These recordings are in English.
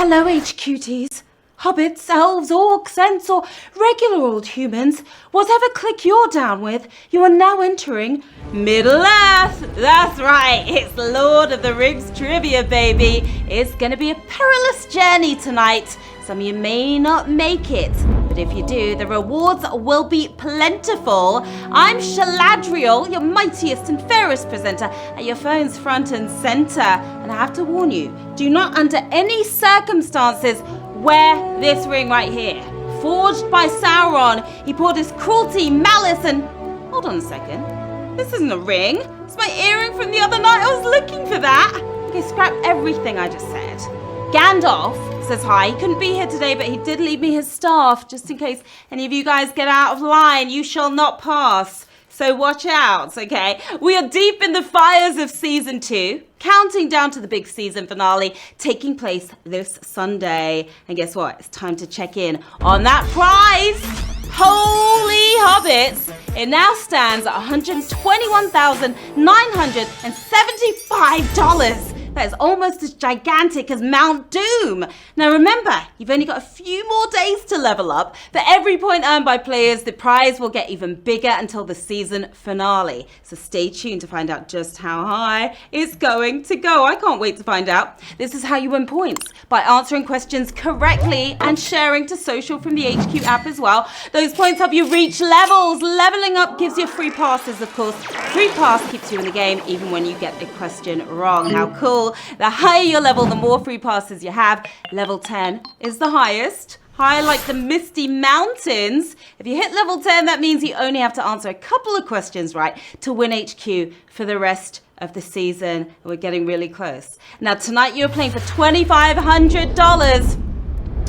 Hello, HQTs. Hobbits, elves, orcs, ents, or regular old humans. Whatever clique you're down with, you are now entering Middle-earth. That's right, it's Lord of the Rings trivia, baby. It's gonna be a perilous journey tonight. Some of you may not make it, but if you do, the rewards will be plentiful. I'm Shaladriel, your mightiest and fairest presenter, at your phone's front and center. And I have to warn you, do not under any circumstances wear this ring right here. Forged by Sauron, he poured his cruelty, malice, and... Hold on a second. This isn't a ring. It's my earring from the other night. I was looking for that. Okay, scrap everything I just said. Gandalf says hi. He couldn't be here today, but he did leave me his staff, just in case any of you guys get out of line. You shall not pass. So watch out, okay? We are deep in the fires of season 2, counting down to the big season finale, taking place this Sunday. And guess what? It's time to check in on that prize. Holy Hobbits! It now stands at $121,975. That is almost as gigantic as Mount Doom. Now remember, you've only got a few more days to level up. For every point earned by players, the prize will get even bigger until the season finale. So stay tuned to find out just how high it's going to go. I can't wait to find out. This is how you win points, by answering questions correctly and sharing to social from the HQ app as well. Those points help you reach levels. Leveling up gives you free passes, of course. Free pass keeps you in the game even when you get a question wrong. How cool. The higher your level, the more free passes you have. Level 10 is the highest. High like the Misty Mountains. If you hit level 10, that means you only have to answer a couple of questions right to win HQ for the rest of the season. We're getting really close. Now, tonight you're playing for $2,500.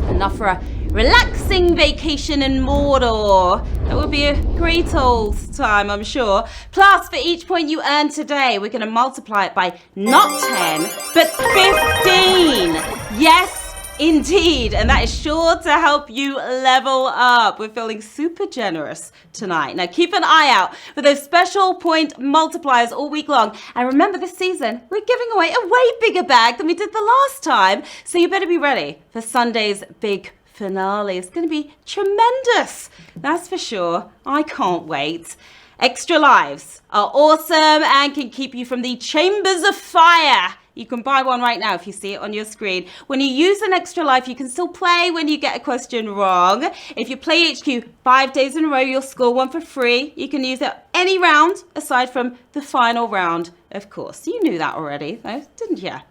Enough for a relaxing vacation in Mordor. That would be a great old time, I'm sure. Plus, for each point you earn today, we're going to multiply it by not 10, but 15. Yes, indeed. And that is sure to help you level up. We're feeling super generous tonight. Now, keep an eye out for those special point multipliers all week long. And remember, this season, we're giving away a way bigger bag than we did the last time. So you better be ready for Sunday's big finale. It's going to be tremendous. That's for sure. I can't wait. Extra lives are awesome and can keep you from the chambers of fire. You can buy one right now if you see it on your screen. When you use an extra life, you can still play when you get a question wrong. If you play HQ 5 days in a row, you'll score one for free. You can use it any round aside from the final round, of course. You knew that already, though, didn't you?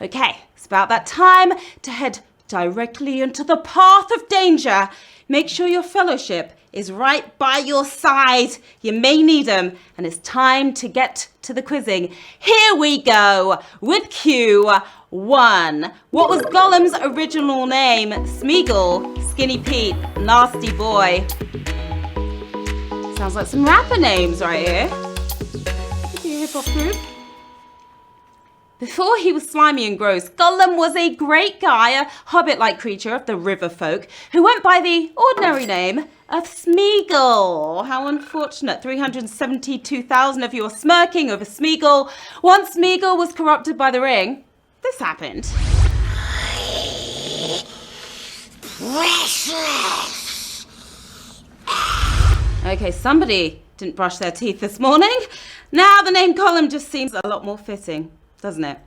Okay, it's about that time to head directly into the path of danger. Make sure your fellowship is right by your side. You may need them, and it's time to get to the quizzing. Here we go with Q1. What was Gollum's original name? Smeagol, Skinny Pete, Nasty Boy. Sounds like some rapper names right here. Could be a hip-hop group. Before he was slimy and gross, Gollum was a great guy, a hobbit-like creature of the river folk, who went by the ordinary name of Smeagol. How unfortunate. 372,000 of you are smirking over Smeagol. Once Smeagol was corrupted by the ring, this happened. Precious! Okay, somebody didn't brush their teeth this morning. Now the name Gollum just seems a lot more fitting, doesn't it?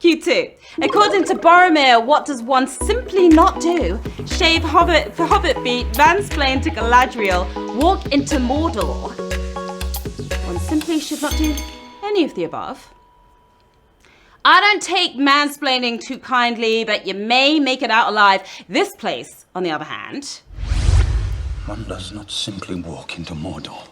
Q2. According to Boromir, what does one simply not do? Shave Hobbit for Hobbit beat, mansplain to Galadriel, walk into Mordor. One simply should not do any of the above. I don't take mansplaining too kindly, but you may make it out alive. This place, on the other hand. One does not simply walk into Mordor.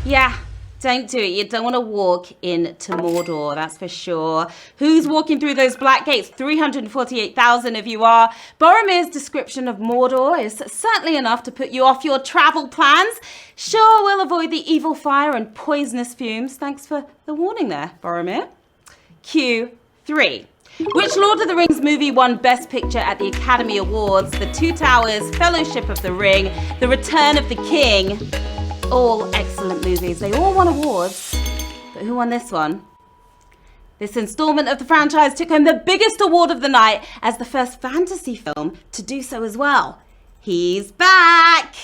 Yeah. Don't do it. You don't want to walk into Mordor, that's for sure. Who's walking through those black gates? 348,000 of you are. Boromir's description of Mordor is certainly enough to put you off your travel plans. Sure, we'll avoid the evil fire and poisonous fumes. Thanks for the warning there, Boromir. Q3. Which Lord of the Rings movie won Best Picture at the Academy Awards? The Two Towers, Fellowship of the Ring, The Return of the King. All excellent movies. They all won awards. But who won this one? This installment of the franchise took home the biggest award of the night as the first fantasy film to do so as well. He's back!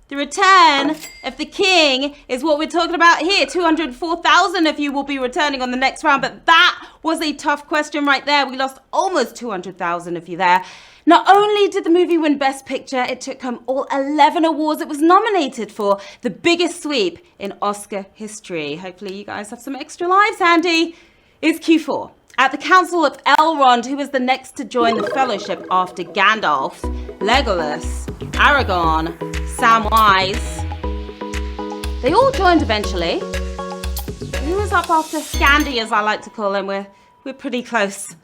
The return of the king is what we're talking about here. 204,000 of you will be returning on the next round, but that was a tough question right there. We lost almost 200,000 of you there. Not only did the movie win Best Picture, it took home all 11 awards it was nominated for, the biggest sweep in Oscar history. Hopefully you guys have some extra lives handy. It's Q4. At the Council of Elrond, who was the next to join the Fellowship after Gandalf, Legolas, Aragorn, Samwise. They all joined eventually. Who was up after Scandi, as I like to call him? We're pretty close.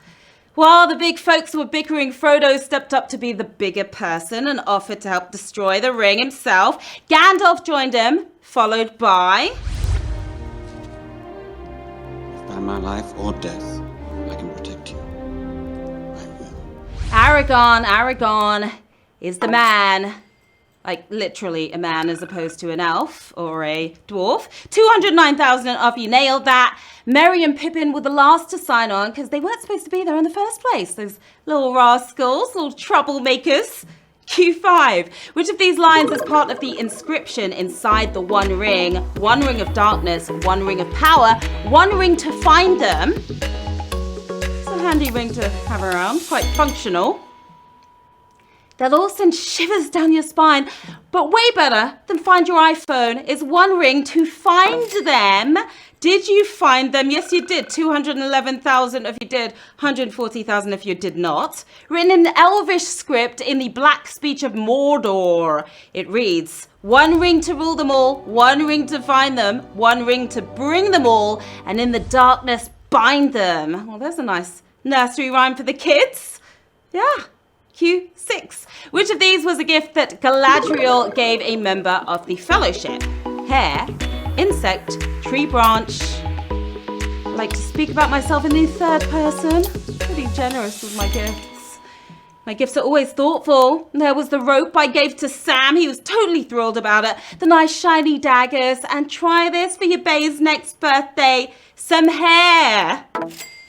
While the big folks were bickering, Frodo stepped up to be the bigger person and offered to help destroy the ring himself. Gandalf joined him, followed by... By my life or death, I can protect you. I will. Aragorn is the man. Like, literally a man as opposed to an elf or a dwarf. 209,000 of you nailed that. Merry and Pippin were the last to sign on because they weren't supposed to be there in the first place. Those little rascals, little troublemakers. Q5. Which of these lines is part of the inscription inside the One Ring? One ring of darkness, one ring of power, one ring to find them. It's a handy ring to have around, quite functional. They'll all send shivers down your spine, but way better than find your iPhone is one ring to find them. Did you find them? Yes, you did. 211,000 if you did, 140,000 if you did not. Written in Elvish script in the Black Speech of Mordor. It reads, one ring to rule them all, one ring to find them, one ring to bring them all, and in the darkness bind them. Well, there's a nice nursery rhyme for the kids. Yeah. Q6. Which of these was a gift that Galadriel gave a member of the Fellowship? Hair, insect, tree branch. I like to speak about myself in the third person. Pretty generous with my gifts. My gifts are always thoughtful. There was the rope I gave to Sam. He was totally thrilled about it. The nice shiny daggers. And try this for your bae's next birthday. Some hair.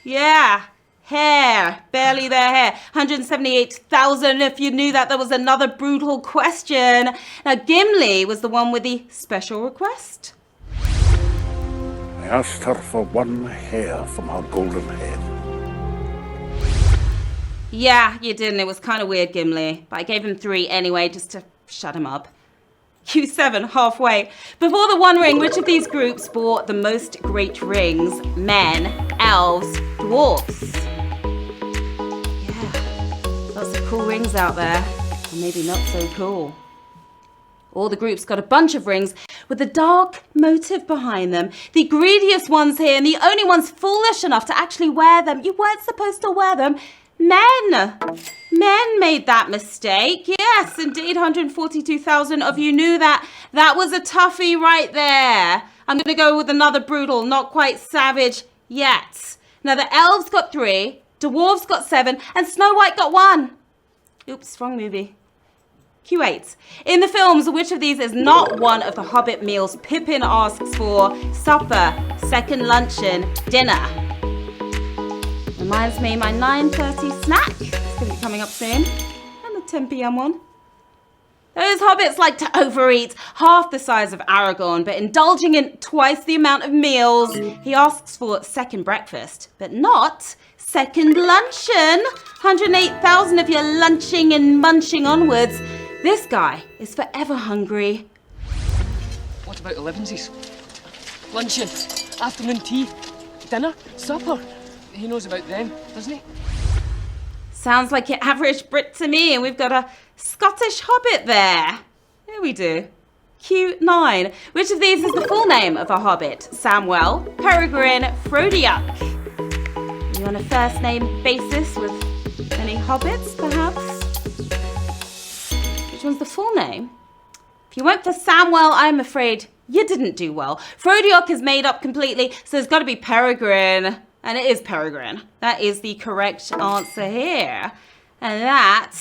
Yeah. Hair, barely their hair. 178,000 if you knew that. That was another brutal question. Now, Gimli was the one with the special request. I asked her for one hair from her golden head. Yeah, you didn't. It was kind of weird, Gimli. But I gave him 3 anyway, just to shut him up. Q7, halfway. Before the One Ring, which of these groups bore the most great rings? Men, elves, dwarves. Lots of cool rings out there, or maybe not so cool. All the groups got a bunch of rings with a dark motive behind them. The greediest ones here, and the only ones foolish enough to actually wear them. You weren't supposed to wear them. Men made that mistake. Yes, indeed, 142,000 of you knew that. That was a toughie right there. I'm going to go with another brutal, not quite savage yet. Now, the elves got 3. Dwarves got 7, and Snow White got 1. Oops, wrong movie. Q8. In the films, which of these is not one of the Hobbit meals Pippin asks for? Supper, second luncheon, dinner. Reminds me my 9:30 snack. It's going to be coming up soon. And the 10 p.m. one. Those hobbits like to overeat, half the size of Aragorn, but indulging in twice the amount of meals. He asks for second breakfast, but not second luncheon. 108,000 if you're lunching and munching onwards. This guy is forever hungry. What about elevensies? Luncheon, afternoon tea, dinner, supper. He knows about them, doesn't he? Sounds like your average Brit to me, and we've got a Scottish hobbit there. Here we do. Q9. Which of these is the full name of a hobbit? Samwell, Peregrine, Frodiak. Are you on a first name basis with any hobbits, perhaps? Which one's the full name? If you went for Samwell, I'm afraid you didn't do well. Frodiak is made up completely, so there's got to be Peregrine. And it is Peregrine. That is the correct answer here. And that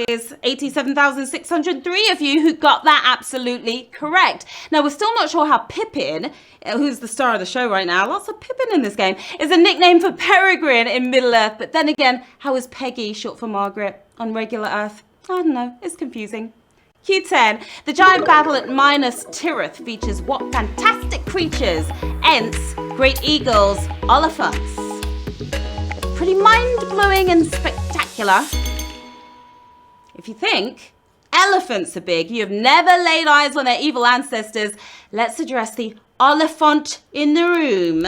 is 87,603 of you who got that absolutely correct. Now, we're still not sure how Pippin, who's the star of the show right now, lots of Pippin in this game, is a nickname for Peregrine in Middle-earth. But then again, how is Peggy short for Margaret on regular Earth? I don't know, it's confusing. Q10, the giant battle at Minas Tirith features what fantastic creatures? Ents, great eagles, oliphants. Pretty mind-blowing and spectacular. If you think elephants are big, you have never laid eyes on their evil ancestors, let's address the oliphant in the room.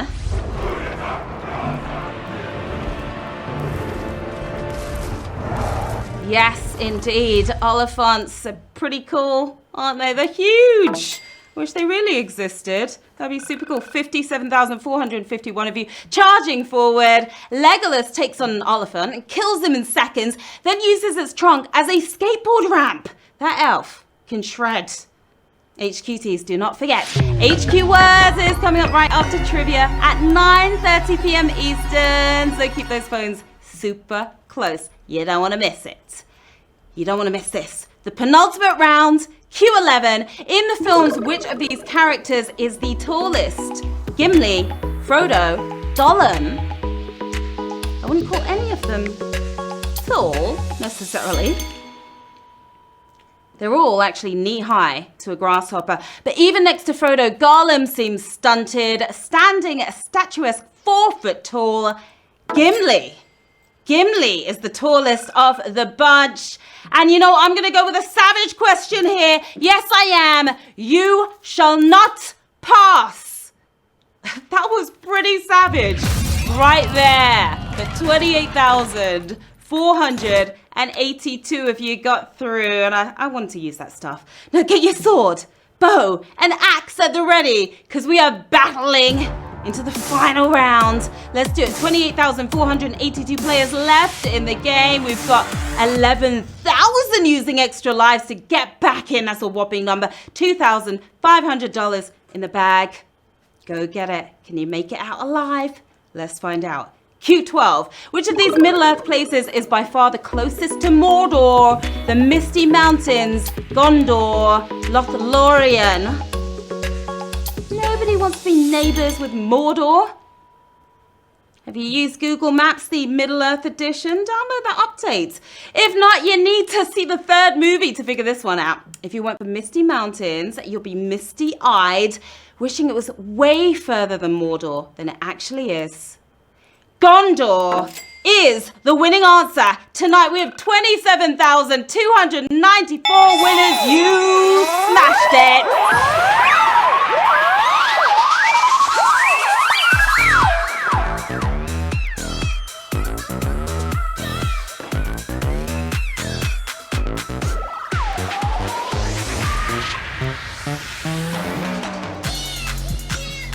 Yes, indeed. Oliphants are pretty cool, aren't they? They're huge. Wish they really existed. That'd be super cool. 57,451 of you charging forward. Legolas takes on an elephant and kills him in seconds, then uses its trunk as a skateboard ramp. That elf can shred. HQTs, do not forget. HQ Words is coming up right after trivia at 9:30 p.m. Eastern. So keep those phones super close. You don't want to miss it. You don't want to miss this. The penultimate round, Q11. In the films, which of these characters is the tallest? Gimli, Frodo, Gollum. I wouldn't call any of them tall, necessarily. They're all actually knee-high to a grasshopper. But even next to Frodo, Gollum seems stunted, standing a statuesque 4 foot tall. Gimli is the tallest of the bunch. And you know, I'm going to go with a savage question here. Yes, I am. You shall not pass. That was pretty savage. Right there. The 28,482 of you got through. And I wanted to use that stuff. Now get your sword, bow, and axe at the ready, because we are battling into the final round. Let's do it. 28,482 players left in the game. We've got 11,000 using extra lives to get back in. That's a whopping number. $2,500 in the bag. Go get it. Can you make it out alive? Let's find out. Q12. Which of these Middle-earth places is by far the closest to Mordor? The Misty Mountains, Gondor, Lothlorien. Nobody wants to be neighbours with Mordor. Have you used Google Maps, the Middle-earth edition? Download that update. If not, you need to see the third movie to figure this one out. If you went for Misty Mountains, you'll be misty-eyed, wishing it was way further than Mordor than it actually is. Gondor is the winning answer. Tonight we have 27,294 winners. You smashed it.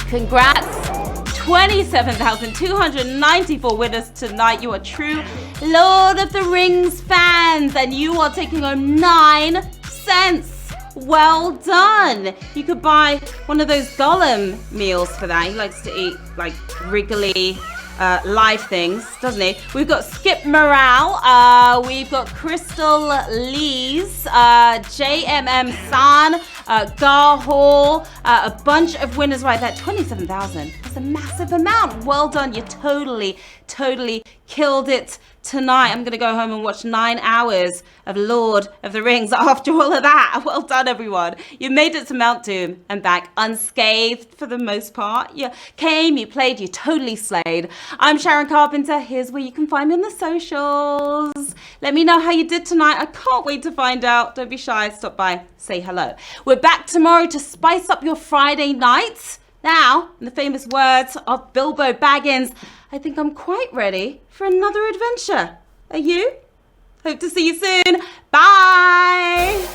Congrats. 27,294 winners tonight. You are true Lord of the Rings fans, and you are taking home 9 cents. Well done. You could buy one of those Gollum meals for that. He likes to eat like wriggly live things, doesn't he? We've got Skip Morale, we've got Crystal Lees, JMM San, Gar Hall, a bunch of winners right there. 27,000. That's a massive amount. Well done. You totally killed it tonight. I'm going to go home and watch 9 hours of Lord of the Rings after all of that. Well done, everyone. You made it to Mount Doom and back unscathed for the most part. You came, you played, you totally slayed. I'm Sharon Carpenter. Here's where you can find me on the socials. Let me know how you did tonight. I can't wait to find out. Don't be shy. Stop by. Say hello. We're back tomorrow to spice up your Friday nights. Now, in the famous words of Bilbo Baggins, I think I'm quite ready for another adventure. Are you? Hope to see you soon. Bye!